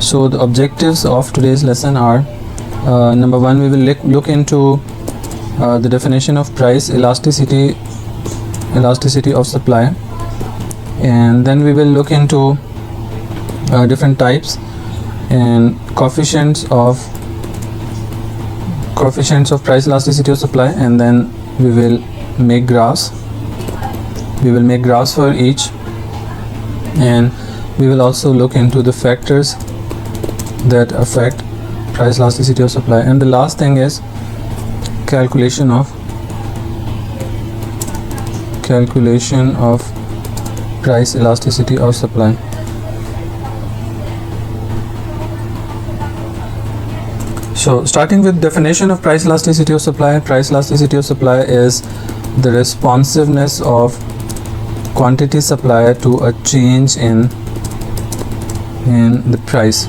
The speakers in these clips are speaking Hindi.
So the objectives of today's lesson are number one, we will look into the definition of price elasticity of supply, and then we will look into different types and coefficients of price elasticity of supply, and then we will make graphs for each, and we will also look into the factors that affect price elasticity of supply, and the last thing is calculation of price elasticity of supply. So starting with definition of price elasticity of supply. Price elasticity of supply is the responsiveness of quantity supply to a change in the price.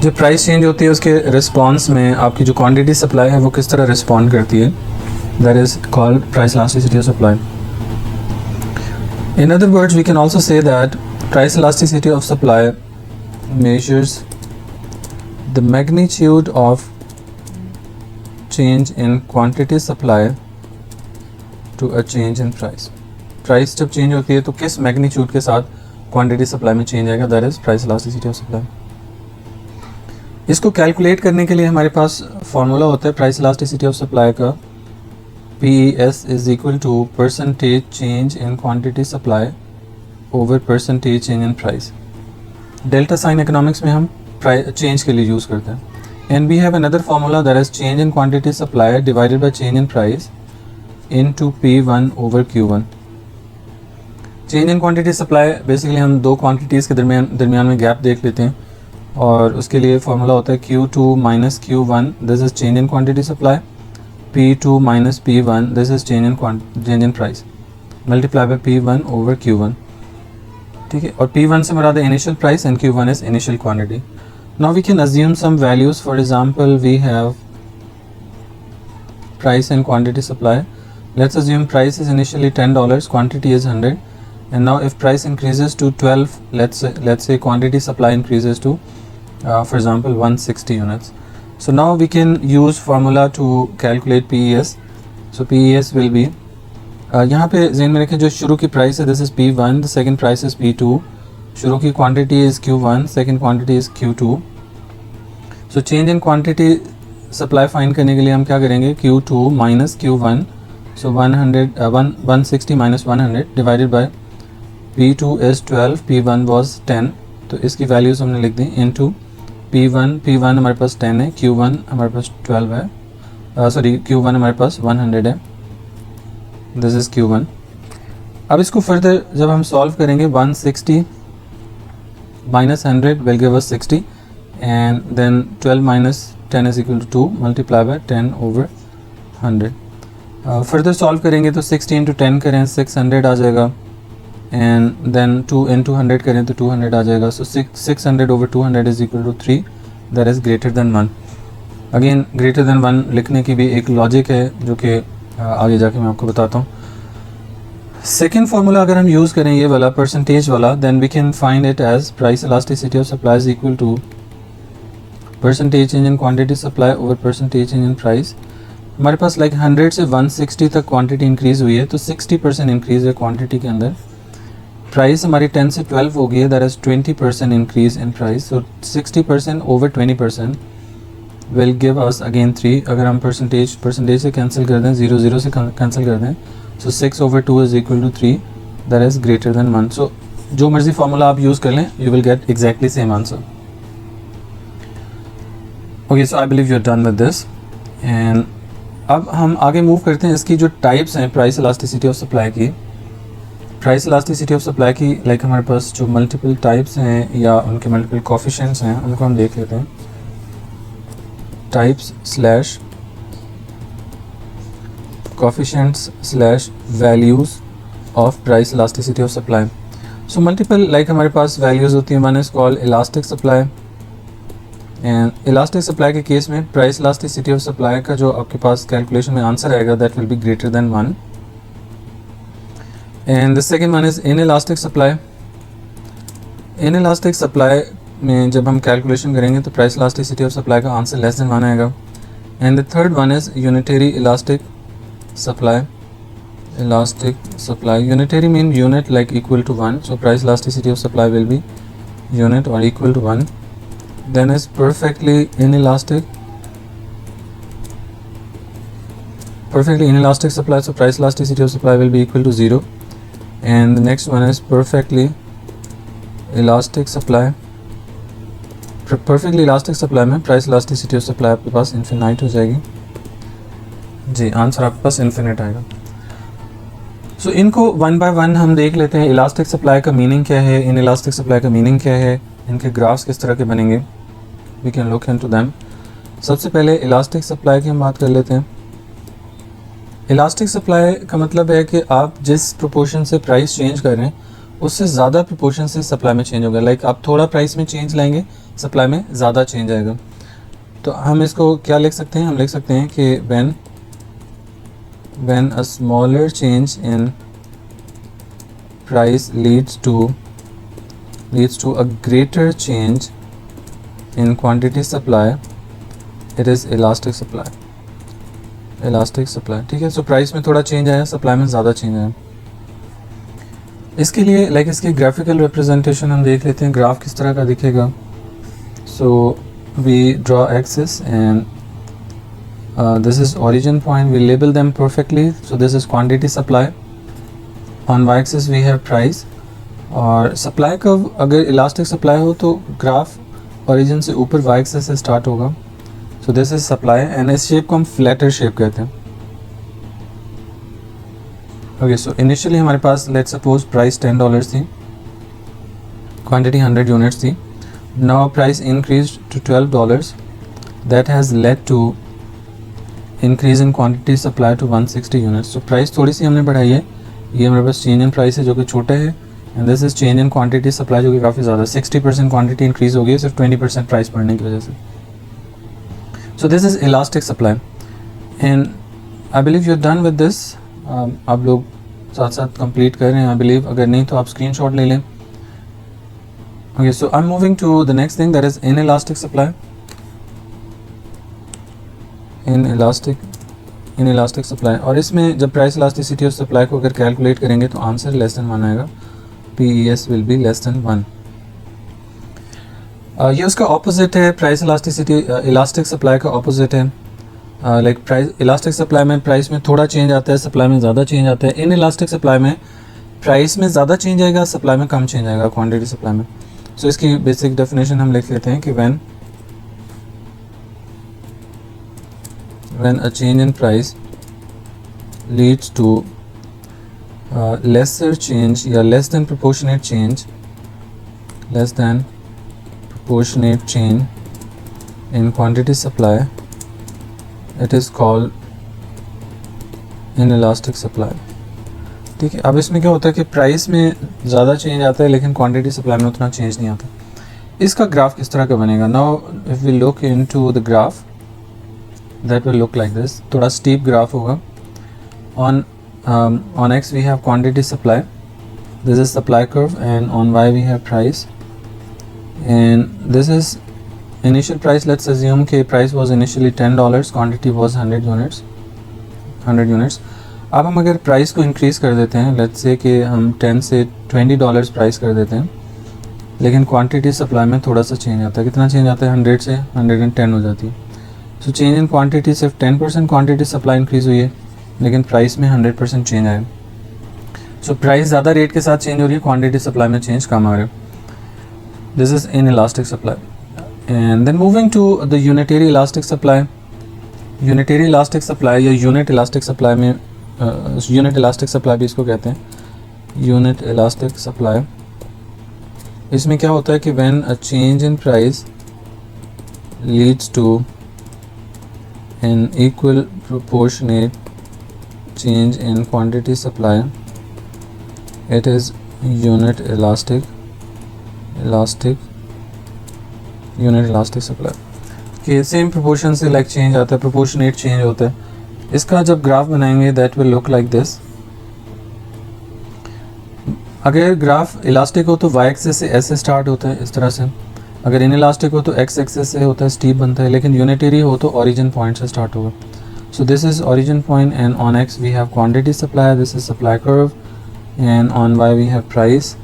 जब प्राइस चेंज होती है उसके रिस्पॉन्स में आपकी जो क्वांटिटी सप्लाई है वो किस तरह रिस्पॉन्ड करती है, that is called price elasticity of supply. In other words, we can also say that price elasticity of supply measures the magnitude of change in quantity supply to a change in price. Price जब चेंज होती है तो किस मैग्नीट्यूड के साथ क्वांटिटी सप्लाई में चेंज आएगा, that is price elasticity of supply. इसको कैलकुलेट करने के लिए हमारे पास फार्मूला होता है प्राइस इलास्टिसिटी ऑफ सप्लाई का. PES is equal to percentage change in quantity supply over percentage change in price. Delta sign economics में हम चेंज के लिए यूज़ करते हैं. And we have another formula that is change in quantity supply divided by change in price into P1 over Q1. Change in quantity supply basically हम दो क्वांटिटीज़ के दरमियान में गैप देख लेते हैं, और उसके लिए फार्मूला होता है Q2 minus Q1, this is change in quantity supply, P2 minus P1, this is change in price, multiply by P1 over Q1. ठीक है, और P1 से मुराद है initial price and Q1 is initial quantity. Now we can assume some values. For example we have price and quantity supply. Let's assume price is initially $10, quantity is 100, and now if price increases to 12, let's say quantity supply increases to for example 160 units. So now we can use formula to calculate PES. So PES will be यहाँ पे ज़हन में रखें जो शुरू की प्राइस है, this is P1, the second price is P2, शुरू की quantity is Q1, second quantity is Q2. So change in quantity supply find करने के लिए हम क्या करेंगे, Q2 minus Q1, so 160 minus 100 divided by P2 is 12, P1 was 10, तो इसकी वैल्यूज़ हमने लिख दी इनटू P1 हमारे पास 10 है, Q1 हमारे पास 12 है, Q1 हमारे पास 100 है, दिस इज़ Q1. अब इसको फर्दर जब हम सॉल्व करेंगे 160 minus 100 will give us 60, and then 12 minus 10 is equal to 2 multiply by 10 over 100. Further solve करेंगे तो 60 इंटू 10 करें 600 आ जाएगा, एंड देन 2 इंटू 100 करें तो 200 आ जाएगा. So 600 over 200 is equal to 3, that is greater than 1. Again greater than 1 लिखने की भी एक लॉजिक है जो कि आगे जाके मैं आपको बताता हूँ. सेकेंड फार्मूला अगर हम यूज़ करें ये वाला परसेंटेज वाला, then we can find it as price elasticity of supply is equal to percentage change in quantity supply over percentage change in price. हमारे पास 100 से 160 तक क्वांटिटी इंक्रीज़ हुई है, तो 60% इंक्रीज़ है क्वांटिटी के अंदर. प्राइस हमारी 10 से 12 हो गई है, that is 20% increase in price. So 60% over 20% will give us again 3. अगर हम परसेंटेज से कैंसिल कर दें, 0 से कैंसिल कर दें, so 6 over 2 is equal to 3, that is greater than 1. So जो मर्जी फार्मूला आप यूज़ कर लें, you will get exactly same answer. Okay, so I believe you are done with this. And अब हम आगे मूव करते हैं. इसकी जो टाइप्स हैं प्राइस इलास्टिसिटी ऑफ सप्लाई की, प्राइस इलास्टिसिटी ऑफ सप्लाई की लाइक हमारे पास जो मल्टीपल टाइप्स हैं या उनके मल्टीपल कोफिशिएंट्स हैं, उनको हम देख लेते हैं. Types slash coefficients slash values of price elasticity of supply. So multiple like हमारे पास वैल्यूज़ होती हैं. One is called elastic supply, and elastic supply के केस में प्राइस इलास्टिसिटी ऑफ सप्लाई का जो आपके पास कैलकुलेशन में आंसर आएगा, that will be greater than 1. And the second one is inelastic supply. Inelastic supply में जब हम कैलकुलेशन करेंगे तो प्राइस इलास्टिसिटी ऑफ सप्लाई का आंसर लेस देन 1 आएगा। And the third one is unitary elastic supply. Elastic supply, unitary mean unit like equal to 1, so price elasticity of supply will be unit or equal to 1. Then is perfectly inelastic supply, so price elasticity of supply will be equal to 0. And the next one is perfectly elastic supply. Perfectly elastic supply में price elasticity of supply आपके पास infinite हो जाएगी जी, आंसर आपके पास infinite आएगा। सो इनको वन बाय वन हम देख लेते हैं। इलास्टिक सप्लाई का मीनिंग क्या है, इन इलास्टिक सप्लाई का मीनिंग क्या है, इनके ग्राफ्स किस तरह के बनेंगे, we can look into them. सबसे पहले इलास्टिक सप्लाई की हम बात कर लेते हैं। इलास्टिक सप्लाई का मतलब है कि आप जिस प्रोपोर्शन से प्राइस चेंज कर रहे हैं उससे ज़्यादा प्रोपोर्शन से सप्लाई में चेंज होगा। लाइक आप थोड़ा प्राइस में चेंज लाएंगे, सप्लाई में ज़्यादा चेंज आएगा। तो हम इसको क्या लिख सकते हैं, हम लिख सकते हैं कि when a smaller change in price leads to a greater change in quantity supply, it is elastic supply। Elastic supply, ठीक है। सो प्राइस में थोड़ा चेंज आया, सप्लाई में ज़्यादा चेंज आया। इसके लिए लाइक इसकी ग्राफिकल रिप्रेजेंटेशन हम देख लेते हैं। ग्राफ किस तरह का दिखेगा। So we draw axis and this is origin point, we label them perfectly, so this is quantity supply, on y axis we have price, और supply कर्व अगर इलास्टिक सप्लाई हो तो ग्राफ ओरिजिन से ऊपर y axis से स्टार्ट होगा। So this is supply and इस शेप को हम फ्लैटर शेप कहते हैं। ओके, सो इनिशियली हमारे पास लेट्स सपोज प्राइस $10 थी, क्वांटिटी 100 यूनिट्स थी। Now price increase to $12, that has led to increase in quantity supply to 160 units. तो प्राइस थोड़ी सी हमने बढ़ाई है, ये हमारे पास चेंज इन प्राइस है जो कि छोटा है, and this is change in quantity supply जो कि काफ़ी ज़्यादा 60% क्वांटिटी इंक्रीज हो गई है सिर्फ 20% प्राइस बढ़ने की वजह से। So this is elastic supply and I believe you are done with this. आप लोग साथ साथ कंप्लीट कर रहे हैं आई बिलीव, अगर नहीं तो आप स्क्रीनशॉट ले लें। Okay, so I am moving to the next thing, that is inelastic supply. Inelastic supply, और इसमें जब प्राइस इलास्टिसिटी ऑफ सप्लाई को अगर कैलकुलेट करेंगे तो आंसर लेस देन 1 आएगा। PES will be less than 1। ये उसका ऑपोजिट है, प्राइस इलास्टिसिटी इलास्टिक सप्लाई का ऑपोजिट है। लाइक प्राइस इलास्टिक सप्लाई में प्राइस में थोड़ा चेंज आता है, सप्लाई में ज़्यादा चेंज आता है। इन इलास्टिक सप्लाई में प्राइस में ज़्यादा चेंज आएगा, सप्लाई में कम चेंज आएगा क्वांटिटी सप्लाई में। सो इसकी बेसिक डेफिनेशन हम लिख लेते हैं कि when a change in price leads to lesser change या less than proportionate change in quantity supply, it is called inelastic supply। ठीक है, अब इसमें क्या होता है कि प्राइस में ज़्यादा चेंज आता है लेकिन क्वांटिटी सप्लाई में उतना चेंज नहीं आता। इसका ग्राफ किस तरह का बनेगा। Now if we look into the graph, that will look like this, थोड़ा steep graph होगा। on x we have quantity supply, this is supply curve, and on y we have price, and this is initial price। let's assume कि price was initially $10, quantity was 100 units। अब हम अगर प्राइस को इंक्रीज़ कर देते हैं, लेट्स से कि हम 10 से $20 प्राइस कर देते हैं, लेकिन क्वांटिटी सप्लाई में थोड़ा सा चेंज आता है। कितना चेंज आता है, 100 से 110 हो जाती है। सो चेंज इन क्वांटिटी सिर्फ 10% क्वांटिटी सप्लाई इंक्रीज़ हुई है, लेकिन प्राइस में 100% चेंज आया। सो प्राइस ज़्यादा रेट के साथ चेंज हो रही है, क्वांटिटी सप्लाई में चेंज कम आ रहा है। This is inelastic supply. And then moving to the unitary elastic supply. Unitary elastic supply या यूनिट इलास्टिक सप्लाई में यूनिट इलास्टिक सप्लाई भी इसको कहते हैं, यूनिट इलास्टिक सप्लाई। इसमें क्या होता है कि when a change in price leads to an equal proportionate change in quantity supply, it is unit elastic supply। कि सेम प्रोपोर्शन से लाइक चेंज आता है, प्रोपोर्शनेट चेंज होता है। इसका जब ग्राफ बनाएंगे that will look like this. अगर ग्राफ इलास्टिक हो तो y एक्सिस से ऐसे स्टार्ट होता है इस तरह से, अगर इनइलास्टिक हो तो एक्स एक्सेस से होता है, स्टीप बनता है, लेकिन यूनिटरी हो तो ओरिजिन पॉइंट से स्टार्ट होगा. So this is origin point and on X we have quantity supply, this is supply curve, and on Y we have price.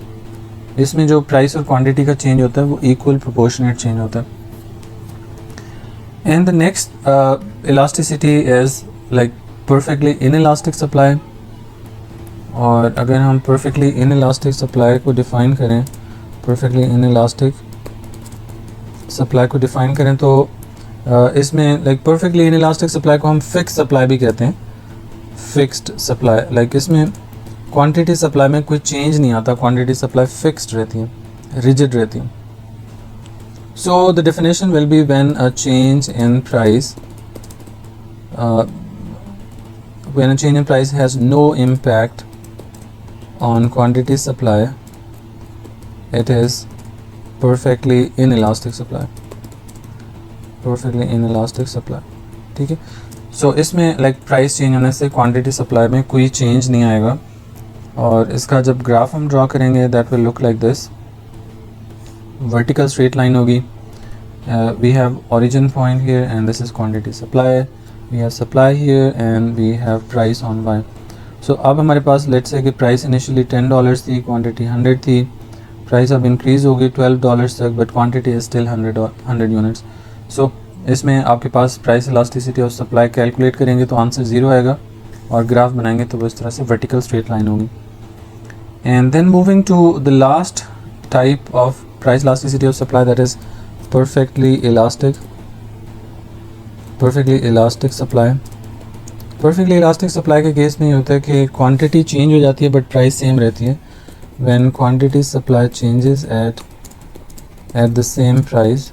इसमें जो प्राइस और क्वांटिटी का चेंज होता है वो इक्वल प्रोपोर्शनेट चेंज होता है. And the next elasticity is like perfectly inelastic supply. और अगर हम परफेक्टली इनइलास्टिक सप्लाई को डिफ़ाइन करें, परफेक्टली इनइलास्टिक सप्लाई को डिफ़ाइन करें तो इसमें लाइक परफेक्टली इनइलास्टिक सप्लाई को हम फिक्स सप्लाई भी कहते हैं, फिक्स्ड सप्लाई. लाइक इसमें क्वांटिटी सप्लाई में कोई चेंज नहीं आता, क्वांटिटी सप्लाई फिक्स्ड रहती है, रिजिड रहती है. So the definition will be when a change in price when a change in price has no impact on quantity supply, it is perfectly inelastic supply, perfectly inelastic supply. ठीक है. सो इसमें लाइक प्राइस चेंज होने से क्वांटिटी सप्लाई में कोई चेंज नहीं आएगा. और इसका जब ग्राफ हम ड्रॉ करेंगे that will look like this. Vertical straight line होगी. We have origin point here and this is quantity supply. We have supply here and we have price on Y. So अब हमारे पास let's say कि प्राइस इनिशियली $10 थी, क्वांटिटी 100 थी. प्राइस अब इंक्रीज़ हो गई $12 तक, but quantity is still 100 units. So इसमें आपके पास प्राइस इलास्टिसिटी और सप्लाई कैलकुलेट करेंगे तो आंसर 0 आएगा, और ग्राफ बनाएंगे तो वो इस तरह से वर्टिकल स्ट्रेट लाइन होगी. And then moving to the last type of price elasticity of supply, that is perfectly elastic. Perfectly elastic supply. Perfectly elastic supply के केस में ये होता है कि क्वांटिटी चेंज हो जाती है बट प्राइस सेम रहती है. When quantity supply changes at the same price,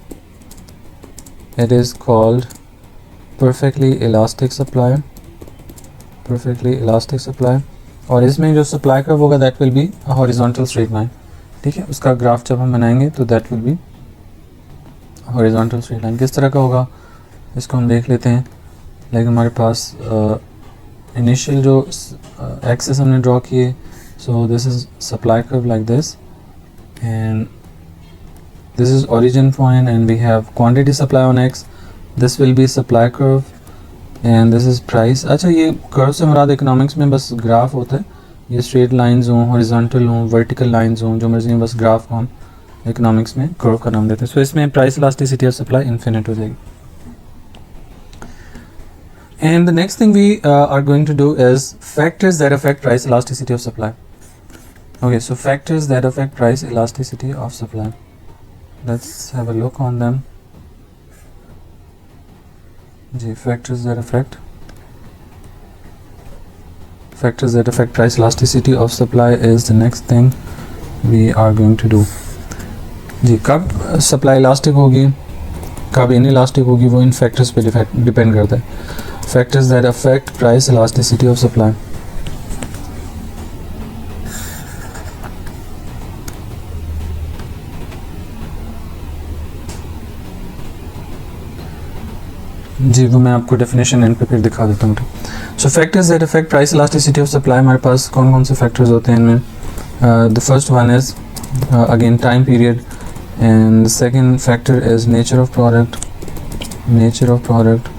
it is called perfectly elastic supply. Perfectly elastic supply. और इसमें जो सप्लाई कर्व होगा that will be horizontal straight line. ठीक है. उसका ग्राफ जब हम बनाएंगे तो that will be horizontal straight line. किस तरह का होगा इसको हम देख लेते हैं. लाइक हमारे पास इनिशियल जो एक्सेस हमने ड्रॉ किए, so this is supply curve like this, and this is origin point and we have quantity supply on X. This will be supply curve and this is price. अच्छा, ये कर्व से मुराद इकोनॉमिक्स में बस ग्राफ होता है. ये स्ट्रेट लाइंस हों, हॉरिजॉन्टल हों, वर्टिकल लाइंस हों, जो मर्जी, बस ग्राफ को हम इकोनॉमिक्स में कर्व का नाम देते हैं. सो इसमें प्राइस इलास्टिसिटी और सप्लाई इन्फिनिट हो जाएगी. And the next thing we are going to do is factors that affect price elasticity of supply. Okay, so factors that affect price elasticity of supply. Let's have a look on them. Factors that affect price elasticity of supply is the next thing we are going to do. कब supply elastic होगी, कब inelastic होगी, वो इन factors पे depend करता है. Factors that affect price elasticity of supply. वो मैं आपको डेफिनेशन एंड पे फिर दिखा देता हूँ. सो factors that affect price elasticity of supply, हमारे पास कौन कौन से फैक्टर्स होते हैं इनमें. The first one is again time period, and the second factor is nature of product,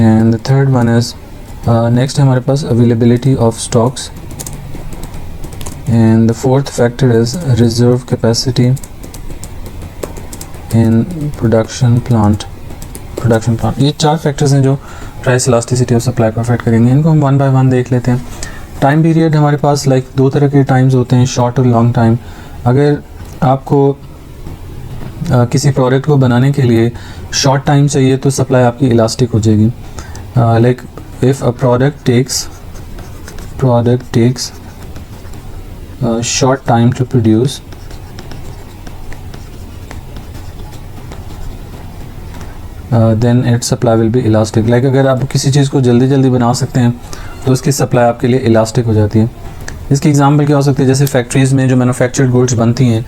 and the third one is next हमारे पास availability of stocks, and the fourth factor is reserve capacity in production plant. ये 4 फैक्टर्स हैं जो प्राइस इलास्टिसिटी ऑफ सप्लाई को अफेक्ट करेंगे. इनको हम वन बाय वन देख लेते हैं. टाइम पीरियड हमारे पास लाइक 2 तरह के टाइम्स होते हैं, शॉर्ट और लॉन्ग टाइम. अगर आपको किसी प्रोडक्ट को बनाने के लिए शॉर्ट टाइम चाहिए तो सप्लाई आपकी इलास्टिक हो जाएगी. Like if a product takes short time to produce, then it supply will be elastic. Like अगर आप किसी चीज़ को जल्दी जल्दी बना सकते हैं तो उसकी सप्लाई आपके लिए इलास्टिक हो जाती है. इसकी एग्जांपल क्या हो सकती है, जैसे फैक्ट्रीज़ में जो मैन्युफैक्चर्ड गुड्स बनती हैं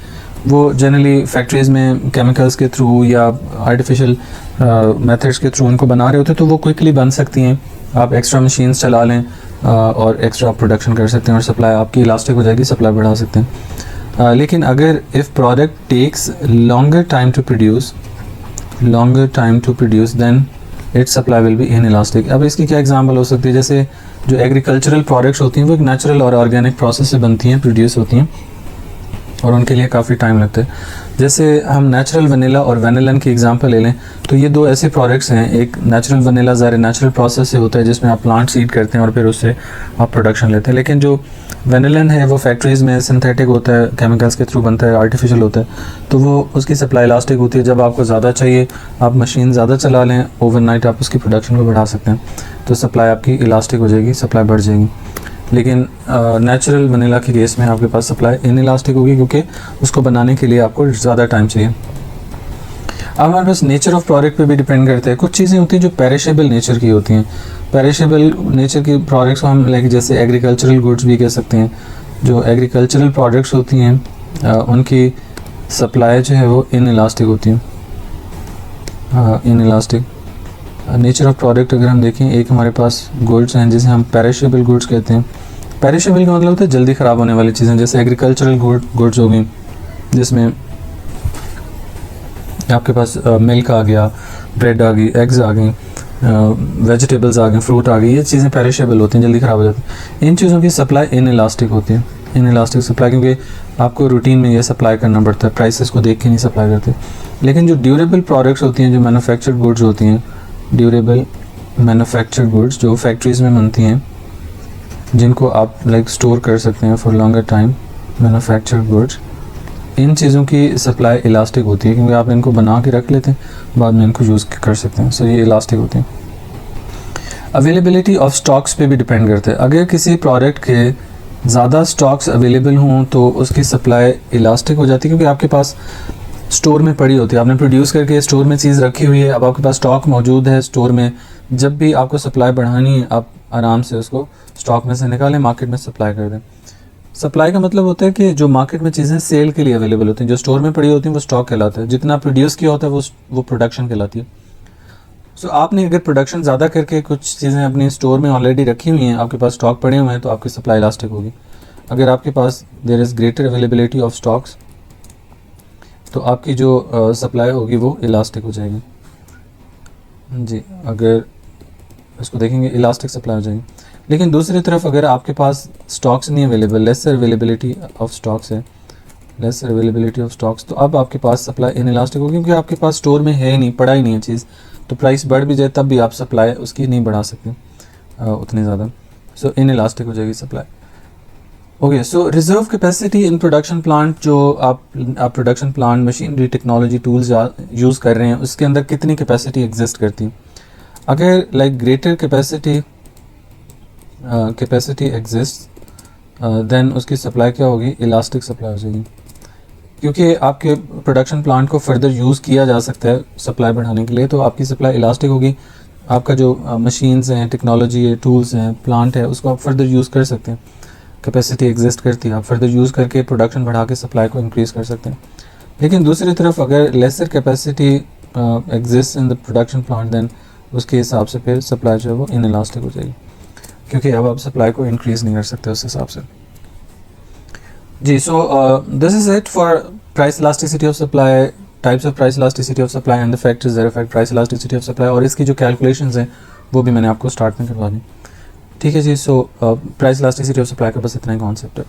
वो जनरली फैक्ट्रीज़ में केमिकल्स के थ्रू या आर्टिफिशियल मेथड्स के थ्रू उनको बना रहे होते हैं, तो वो क्विकली बन सकती हैं. आप एक्स्ट्रा मशीन्स चला लें और एक्स्ट्रा प्रोडक्शन कर सकते हैं और सप्लाई आपकी इलास्टिक हो जाएगी, सप्लाई बढ़ा सकते हैं. लेकिन अगर if product takes longer time to produce then its supply will be inelastic. अब इसकी क्या एग्जांपल हो सकती है, जैसे जो एग्रीकल्चरल प्रोडक्ट्स होती हैं वो एक नेचुरल और ऑर्गेनिक प्रोसेस से बनती हैं, प्रोड्यूस होती हैं और उनके लिए काफ़ी टाइम लगता है। जैसे हम नेचुरल वनीला और वेनिलन की एग्जांपल ले लें तो ये दो ऐसे प्रोडक्ट्स हैं। एक नेचुरल वनीला ज़ाहिर नेचुरल प्रोसेस से होता है जिसमें आप प्लांट सीड करते हैं और फिर उससे आप प्रोडक्शन लेते हैं, लेकिन जो वेनिलन है वो फैक्ट्रीज़ में सिंथेटिक होता है, केमिकल्स के थ्रू बनता है, आर्टिफिशियल होता है, तो वो उसकी सप्लाई इलास्टिक होती है। जब आपको ज़्यादा चाहिए आप मशीन ज़्यादा चला लें, ओवरनाइट आप उसकी प्रोडक्शन को बढ़ा सकते हैं, तो सप्लाई आपकी इलास्टिक हो जाएगी, सप्लाई बढ़ जाएगी। लेकिन नेचुरल वनीला के केस में आपके पास सप्लाई इनइलास्टिक होगी क्योंकि उसको बनाने के लिए आपको ज़्यादा टाइम चाहिए। अब हमारे पास नेचर ऑफ प्रोडक्ट पे भी डिपेंड करते हैं। कुछ चीज़ें होती हैं जो पेरिशेबल नेचर की होती हैं। पेरिशेबल नेचर की प्रोडक्ट्स को हम लाइक जैसे एग्रीकल्चरल गुड्स भी कह सकते हैं। जो एग्रीकल्चरल प्रोडक्ट्स होती हैं उनकी सप्लाई जो है वो इनइलास्टिक होती है, इनइलास्टिक। नेचर ऑफ प्रोडक्ट अगर हम देखें, एक हमारे पास गुड्स हैं जिसे हम पेरिशेबल गुड्स कहते हैं। पेरिशेबल का मतलब होता है जल्दी ख़राब होने वाली चीज़ें, जैसे एग्रीकल्चरल गुड्स हो गई जिसमें आपके पास मिल्क आ गया, ब्रेड आ गई, एग्स आ गई, वेजिटेबल्स आ गए, फ्रूट आ गई, ये चीज़ें पेरिशेबल होती हैं, जल्दी ख़राब हो जाती हैं। इन चीज़ों की सप्लाई इनइलास्टिक होती है, इनइलास्टिक सप्लाई, क्योंकि आपको रूटीन में ये सप्लाई करना पड़ता है, प्राइसेस को देख के नहीं सप्लाई करते। लेकिन जो ड्यूरेबल प्रोडक्ट्स होती हैं, जो मैन्युफैक्चर्ड गुड्स होती हैं, ड्यूरेबल मैन्युफैक्चर्ड गुड्स जो फैक्ट्रीज़ में बनती हैं, जिनको आप लाइक स्टोर कर सकते हैं for longer time, manufactured goods, इन चीज़ों की सप्लाई इलास्टिक होती है क्योंकि आप इनको बना के रख लेते हैं, बाद में इनको यूज़ कर सकते हैं, सो ये इलास्टिक होती हैं। अवेलेबिलिटी ऑफ स्टॉक्स पे भी डिपेंड करते हैं। अगर किसी प्रोडक्ट के ज़्यादा स्टॉक्स अवेलेबल हों तो उसकी सप्लाई इलास्टिक हो जाती है क्योंकि आपके पास स्टोर में पड़ी होती है, आपने प्रोड्यूस करके स्टोर में चीज़ रखी हुई है, अब आपके पास स्टॉक मौजूद है स्टोर में, जब भी आपको सप्लाई बढ़ानी है आप आराम से उसको स्टॉक में से निकालें, मार्केट में सप्लाई कर दें। सप्लाई का मतलब होता है कि जो मार्केट में चीज़ें सेल के लिए अवेलेबल होती हैं, जो स्टोर में पड़ी होती हैं वो स्टॉक कहलाता है, जितना प्रोड्यूस किया होता है वो प्रोडक्शन कहलाती है। सो आपने अगर प्रोडक्शन ज़्यादा करके कुछ चीज़ें अपनी स्टोर में ऑलरेडी रखी हुई हैं, आपके पास स्टॉक पड़े हुए हैं, तो आपकी सप्लाई इलास्टिक होगी। अगर आपके पास there is greater availability of stocks तो आपकी जो सप्लाई होगी वो इलास्टिक हो जाएगी जी। अगर इसको देखेंगे इलास्टिक सप्लाई हो जाएगी। लेकिन दूसरी तरफ अगर आपके पास स्टॉक्स नहीं available, lesser availability of stocks है, लेसर अवेलेबिलिटी ऑफ स्टॉक्स, तो अब आपके पास सप्लाई इनइलास्टिक होगी क्योंकि आपके पास स्टोर में है नहीं, पड़ा ही नहीं है चीज़, तो प्राइस बढ़ भी जाए तब भी आप सप्लाई उसकी नहीं बढ़ा सकते उतनी ज़्यादा, सो इनइलास्टिक हो जाएगी supply. Okay, so reserve capacity in production plant, जो आप production plant machinery technology tools use कर रहे हैं उसके अंदर कितनी कैपेसिटी एग्जिस्ट करती है। अगर like greater capacity exist then उसकी सप्लाई क्या होगी, इलास्टिक सप्लाई हो जाएगी, क्योंकि आपके प्रोडक्शन प्लांट को फर्दर यूज़ किया जा सकता है सप्लाई बढ़ाने के लिए, तो आपकी सप्लाई इलास्टिक होगी। आपका जो मशीन्स हैं, टेक्नोलॉजी है, टूल्स हैं, प्लांट है, उसको आप फर्दर यूज़ कर सकते हैं, कैपेसिटी एग्जिस्ट करती है, आप फर्दर यूज़ करके प्रोडक्शन बढ़ा के सप्लाई को इंक्रीज़ कर सकते हैं। लेकिन दूसरी तरफ अगर lesser capacity exist in the production plant then उसके हिसाब से फिर सप्लाई जो है वो इनइलास्टिक हो जाएगी, क्योंकि अब आप सप्लाई को इंक्रीज़ नहीं कर सकते उस हिसाब से जी। So this is it for price elasticity of supply, types of price elasticity of supply and the factors that affect price elasticity of supply, और इसकी जो कैलकुलेशंस हैं वो भी मैंने आपको स्टार्ट में करवा दी। ठीक है जी। So price elasticity of supply का बस इतना ही कॉन्सेप्ट है।